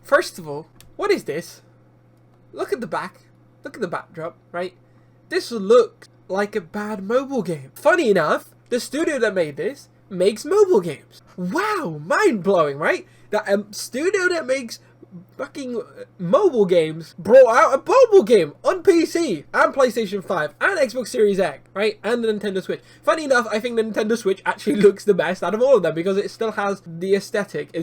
First of all, what is this? Look at the back. Look at the backdrop, right? This looks like a bad mobile game. Funny enough, the studio that made this makes mobile games. Wow, mind-blowing, right? That studio that makes fucking mobile games brought out a mobile game on PC and PlayStation 5 and Xbox Series X, right? And the Nintendo Switch. Funny enough, I think the Nintendo Switch actually looks the best out of all of them because it still has the aesthetic.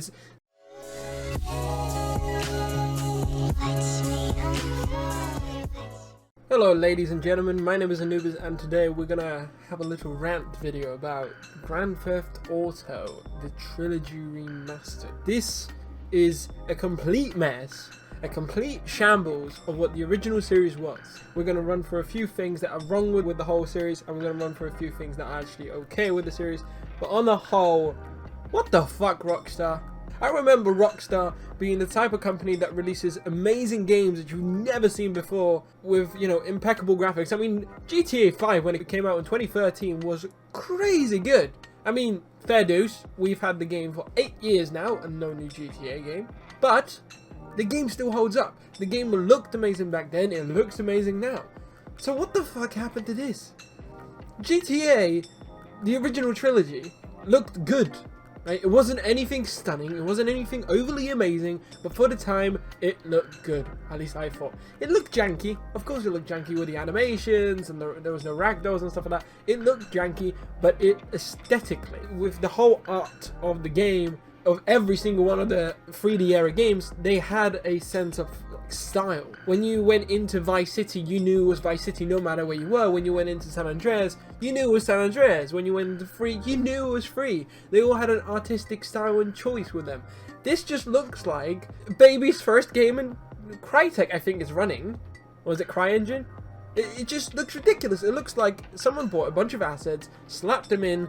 Hello ladies and gentlemen, my name is Anubis and today we're gonna have a little rant video about Grand Theft Auto, the trilogy remastered. This is a complete mess, a complete shambles of what the original series was. We're gonna run for a few things that are wrong with the whole series, and we're gonna run for a few things that are actually okay with the series. But on the whole, what the fuck, Rockstar? I remember Rockstar being the type of company that releases amazing games that you've never seen before with, you know, impeccable graphics. I mean, GTA 5 when it came out in 2013 was crazy good. I mean, fair dues, we've had the game for 8 years now and no new GTA game. But the game still holds up. The game looked amazing back then, it looks amazing now. So what the fuck happened to this? GTA, the original trilogy, looked good. Right? It wasn't anything stunning, it wasn't anything overly amazing, but for the time, it looked good. At least I thought. It looked janky. Of course it looked janky with the animations, and there was no ragdolls and stuff like that. It looked janky, but it aesthetically, with the whole art of the game, of every single one of the 3D era games, they had a sense of style. When you went into Vice City, you knew it was Vice City no matter where you were. When you went into San Andreas, you knew it was San Andreas. When you went into Free, you knew it was Free. They all had an artistic style and choice with them. This just looks like baby's first game in Crytek, I think, is running. Or was it CryEngine? It just looks ridiculous. It looks like someone bought a bunch of assets, slapped them in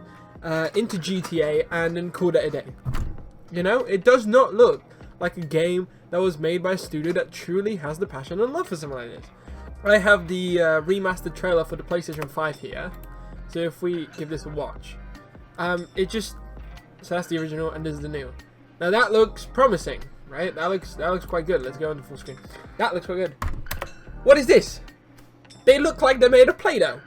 into GTA, and then called it a day. You know, it does not look like a game that was made by a studio that truly has the passion and love for something like this. I have the remastered trailer for the PlayStation 5 here. So if we give this a watch, so that's the original and this is the new. Now that looks promising, right? That looks quite good. Let's go into full screen. That looks quite good. What is this? They look like they're made of Play-Doh.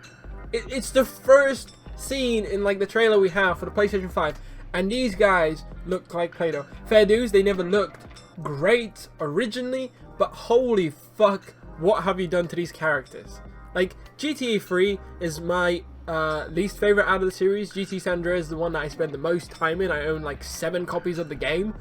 It's the first scene in like the trailer we have for the PlayStation 5. And these guys look like Play-Doh. Fair dues, they never looked great originally, but holy fuck, what have you done to these characters? Like, GTA 3 is my least favorite out of the series. GTA San Andreas is the one that I spend the most time in. I own like 7 copies of the game,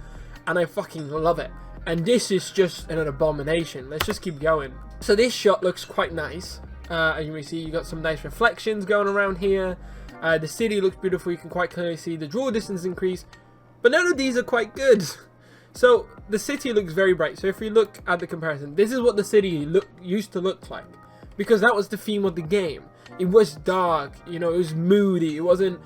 and I fucking love it. And this is just an abomination. Let's just keep going. So this shot looks quite nice. As you may see, you got some nice reflections going around here. The city looks beautiful, you can quite clearly see the draw distance increase, but none of these are quite good. So the city looks very bright. So if we look at the comparison, this is what the city used to look like, because that was the theme of the game. It was dark, you know, it was moody, it wasn't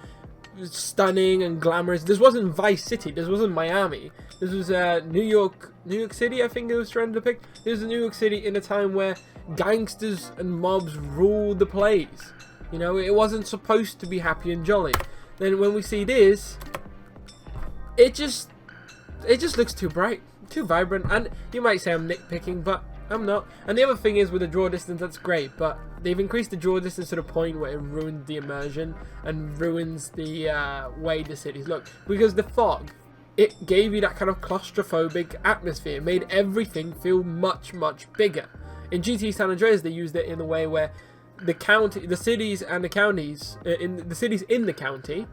stunning and glamorous. This wasn't Vice City, this wasn't Miami. This was New York City, I think it was trying to depict. This was New York City in a time where gangsters and mobs ruled the place. You know, it wasn't supposed to be happy and jolly. Then when we see this, it just looks too bright, too vibrant. And you might say I'm nitpicking, but I'm not. And the other thing is, with the draw distance, that's great, but they've increased the draw distance to the point where it ruins the immersion and ruins the way the cities look. Because the fog, it gave you that kind of claustrophobic atmosphere. It made everything feel much, much bigger. In GTA San Andreas, they used it in a way where the cities and the counties, the cities in the county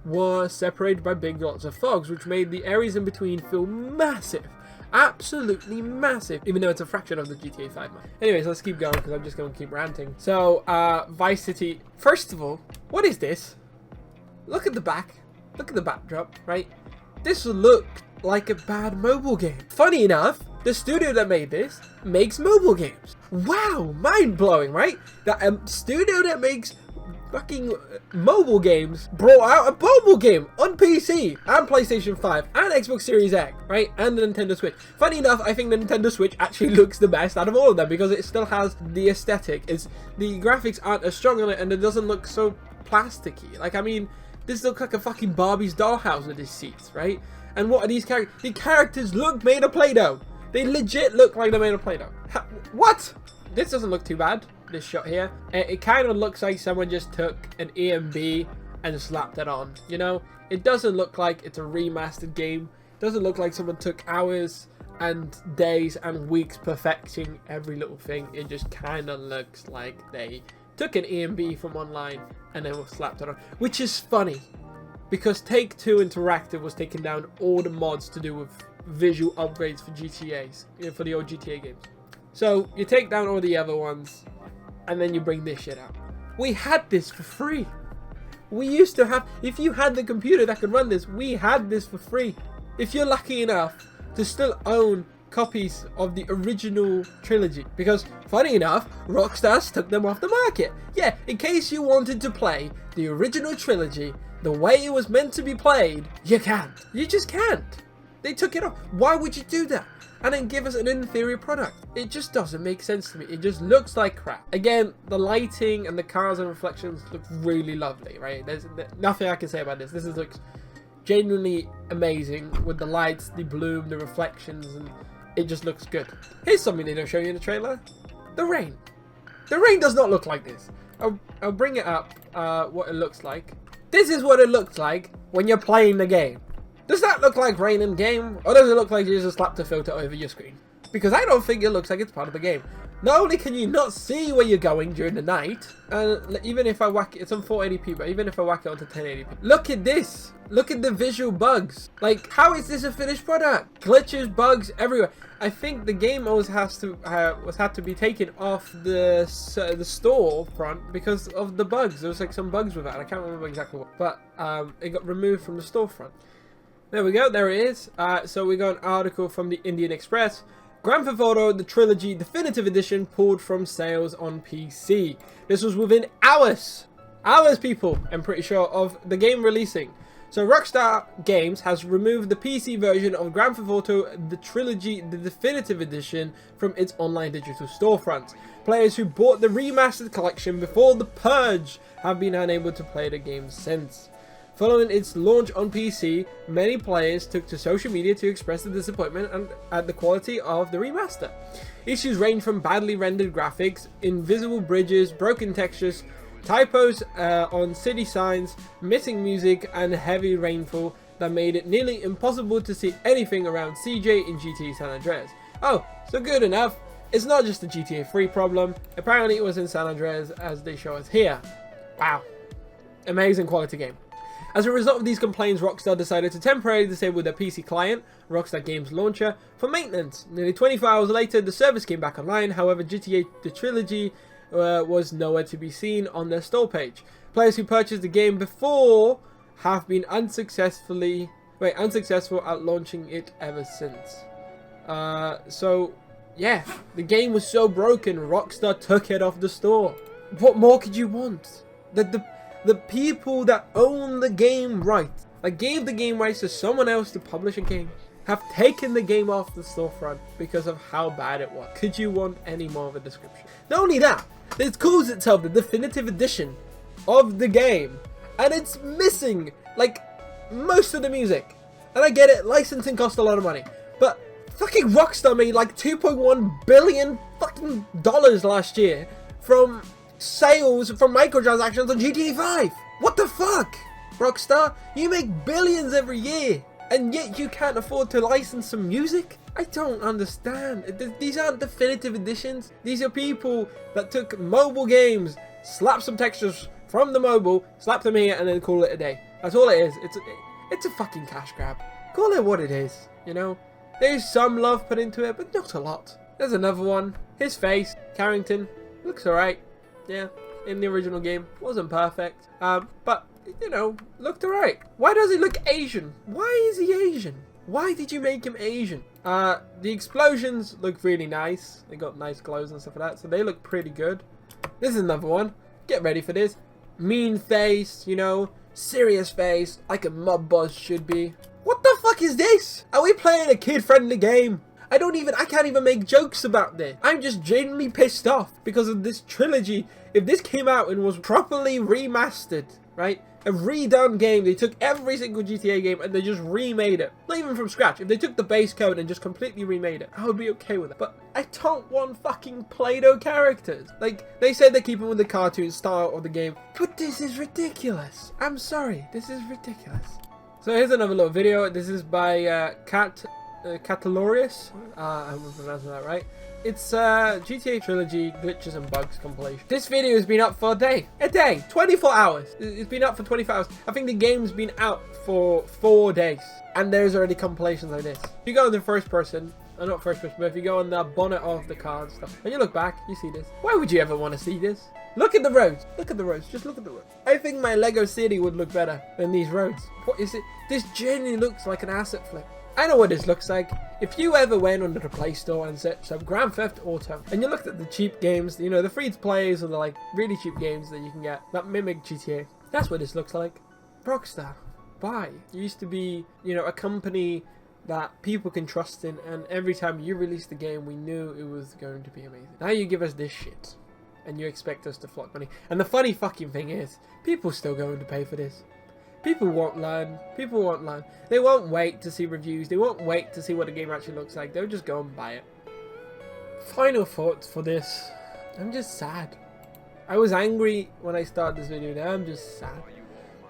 were separated by big lots of fogs, which made the areas in between feel massive. Absolutely massive, even though it's a fraction of the GTA 5 map. Anyways, let's keep going because I'm just going to keep ranting. So, Vice City, first of all, what is this? Look at the back, look at the backdrop, right? This looked like a bad mobile game. Funny enough, the studio that made this makes mobile games. Wow, mind-blowing, right? That studio that makes fucking mobile games brought out a mobile game on PC and PlayStation 5 and Xbox Series X, right? And the Nintendo Switch. Funny enough, I think the Nintendo Switch actually looks the best out of all of them because it still has the aesthetic. The graphics aren't as strong on it and it doesn't look so plasticky. Like, I mean, this looks like a fucking Barbie's dollhouse with these seats, right? And what are these characters? The characters look made of Play-Doh. They legit look like they're made of Play-Doh. What? This doesn't look too bad, this shot here. It kind of looks like someone just took an EMB and slapped it on, you know? It doesn't look like it's a remastered game. It doesn't look like someone took hours and days and weeks perfecting every little thing. It just kind of looks like they took an EMB from online and then slapped it on. Which is funny, because Take-Two Interactive was taking down all the mods to do with visual upgrades for GTAs, you know, for the old GTA games. So you take down all the other ones and then you bring this shit out. We had this for free. We used to have, if you had the computer that could run this, we had this for free. If you're lucky enough to still own copies of the original trilogy, because funny enough, Rockstar took them off the market. Yeah, in case you wanted to play the original trilogy the way it was meant to be played, you can't. You just can't. They took it off. Why would you do that? And then give us an inferior product? It just doesn't make sense to me. It just looks like crap. Again, the lighting and the cars and reflections look really lovely, right? There's nothing I can say about this. This looks genuinely amazing with the lights, the bloom, the reflections, and it just looks good. Here's something they don't show you in the trailer. The rain. The rain does not look like this. I'll bring it up, what it looks like. This is what it looks like when you're playing the game. Does that look like rain in game, or does it look like you just slapped a filter over your screen? Because I don't think it looks like it's part of the game. Not only can you not see where you're going during the night, and even if I whack it, it's on 480p, but even if I whack it onto 1080p, look at this. Look at the visual bugs. Like, how is this a finished product? Glitches, bugs everywhere. I think the game always had to be taken off the store front because of the bugs. There was like some bugs with that. I can't remember exactly what, but it got removed from the storefront. There we go, there it is. So we got an article from the Indian Express. Grand Theft Auto, the Trilogy Definitive Edition pulled from sales on PC. This was within hours, people, I'm pretty sure, of the game releasing. So Rockstar Games has removed the PC version of Grand Theft Auto, the Trilogy, the Definitive Edition from its online digital storefront. Players who bought the remastered collection before the purge have been unable to play the game since. Following its launch on PC, many players took to social media to express their disappointment at the quality of the remaster. Issues range from badly rendered graphics, invisible bridges, broken textures, typos on city signs, missing music, and heavy rainfall that made it nearly impossible to see anything around CJ in GTA San Andreas. Oh, so good enough. It's not just a GTA 3 problem. Apparently it was in San Andreas, as they show us here. Wow. Amazing quality game. As a result of these complaints, Rockstar decided to temporarily disable their PC client, Rockstar Games Launcher, for maintenance. Nearly 24 hours later, the service came back online. However, GTA The Trilogy was nowhere to be seen on their store page. Players who purchased the game before have been unsuccessful at launching it ever since. So, yeah, the game was so broken, Rockstar took it off the store. What more could you want? The people that own the game rights, that gave the game rights to someone else to publish a game, have taken the game off the storefront because of how bad it was. Could you want any more of a description? Not only that, it calls itself the definitive edition of the game, and it's missing like most of the music. And I get it, licensing costs a lot of money, but fucking Rockstar made like $2.1 billion fucking dollars last year from sales from microtransactions on GTA 5. What the fuck? Rockstar, you make billions every year, and yet you can't afford to license some music? I don't understand. These aren't definitive editions. These are people that took mobile games, slapped some textures from the mobile, slapped them here, and then call it a day. That's all it is. It's a fucking cash grab. Call it what it is, you know? There's some love put into it, but not a lot. There's another one. His face, Carrington, looks alright. Yeah, in the original game, wasn't perfect, but, you know, looked alright. Why does he look Asian? Why is he Asian? Why did you make him Asian? The explosions look really nice. They got nice glows and stuff like that, so they look pretty good. This is another one. Get ready for this. Mean face, you know, serious face, like a mob boss should be. What the fuck is this? Are we playing a kid-friendly game? I can't even make jokes about this. I'm just genuinely pissed off because of this trilogy. If this came out and was properly remastered, right? a redone game. They took every single GTA game and they just remade it. Not even from scratch. If they took the base code and just completely remade it, I would be okay with it. But I don't want fucking Play-Doh characters. Like, they say they're keeping with the cartoon style of the game, but this is ridiculous. I'm sorry, this is ridiculous. So here's another little video. This is by Catalorius. I hope I'm pronouncing that right. It's GTA Trilogy Glitches and Bugs compilation. This video has been up for a day, 24 hours. It's been up for 24 hours. I think the game's been out for 4 days, and there's already compilations like this. If you go in the first person, not first person, but if you go on the bonnet of the car and stuff, and you look back, you see this. Why would you ever want to see this? Look at the roads. Look at the roads. Just look at the roads. I think my Lego City would look better than these roads. What is it? This genuinely looks like an asset flip. I know what this looks like. If you ever went under the Play Store and searched up Grand Theft Auto, and you looked at the cheap games, you know, the free-to-plays or the like really cheap games that you can get that mimic GTA, that's what this looks like. Rockstar, why? You used to be, you know, a company that people can trust in, and every time you released the game, we knew it was going to be amazing. Now you give us this shit, and you expect us to flock money. And the funny fucking thing is, people still going to pay for this. People won't learn. People won't learn. They won't wait to see reviews. They won't wait to see what the game actually looks like. They'll just go and buy it. Final thoughts for this. I'm just sad. I was angry when I started this video. Now I'm just sad.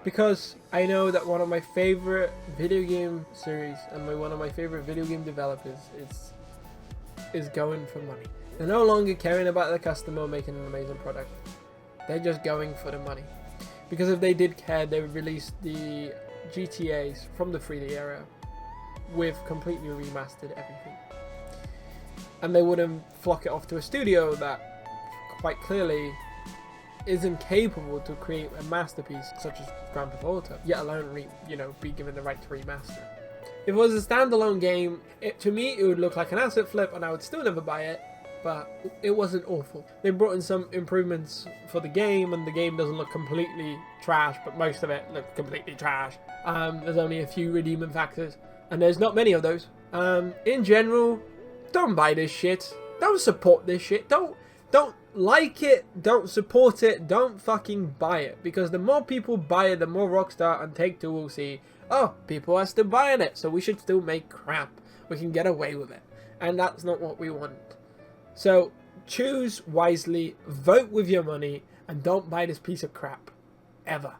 Because I know that one of my favorite video game series and one of my favorite video game developers is going for money. They're no longer caring about the customer making an amazing product. They're just going for the money. Because if they did care, they would release the GTAs from the 3D era with completely remastered everything. And they wouldn't flock it off to a studio that quite clearly isn't capable to create a masterpiece such as Grand Theft Auto, yet alone be given the right to remaster. If it was a standalone game, to me it would look like an asset flip and I would still never buy it. But it wasn't awful. They brought in some improvements for the game, and the game doesn't look completely trash, but most of it looks completely trash. There's only a few redeeming factors, and there's not many of those. In general, don't buy this shit. Don't support this shit. Don't like it. Don't support it. Don't fucking buy it. Because the more people buy it, the more Rockstar and Take-Two will see, oh, people are still buying it, so we should still make crap. We can get away with it. And that's not what we want. So, choose wisely, vote with your money, and don't buy this piece of crap. Ever.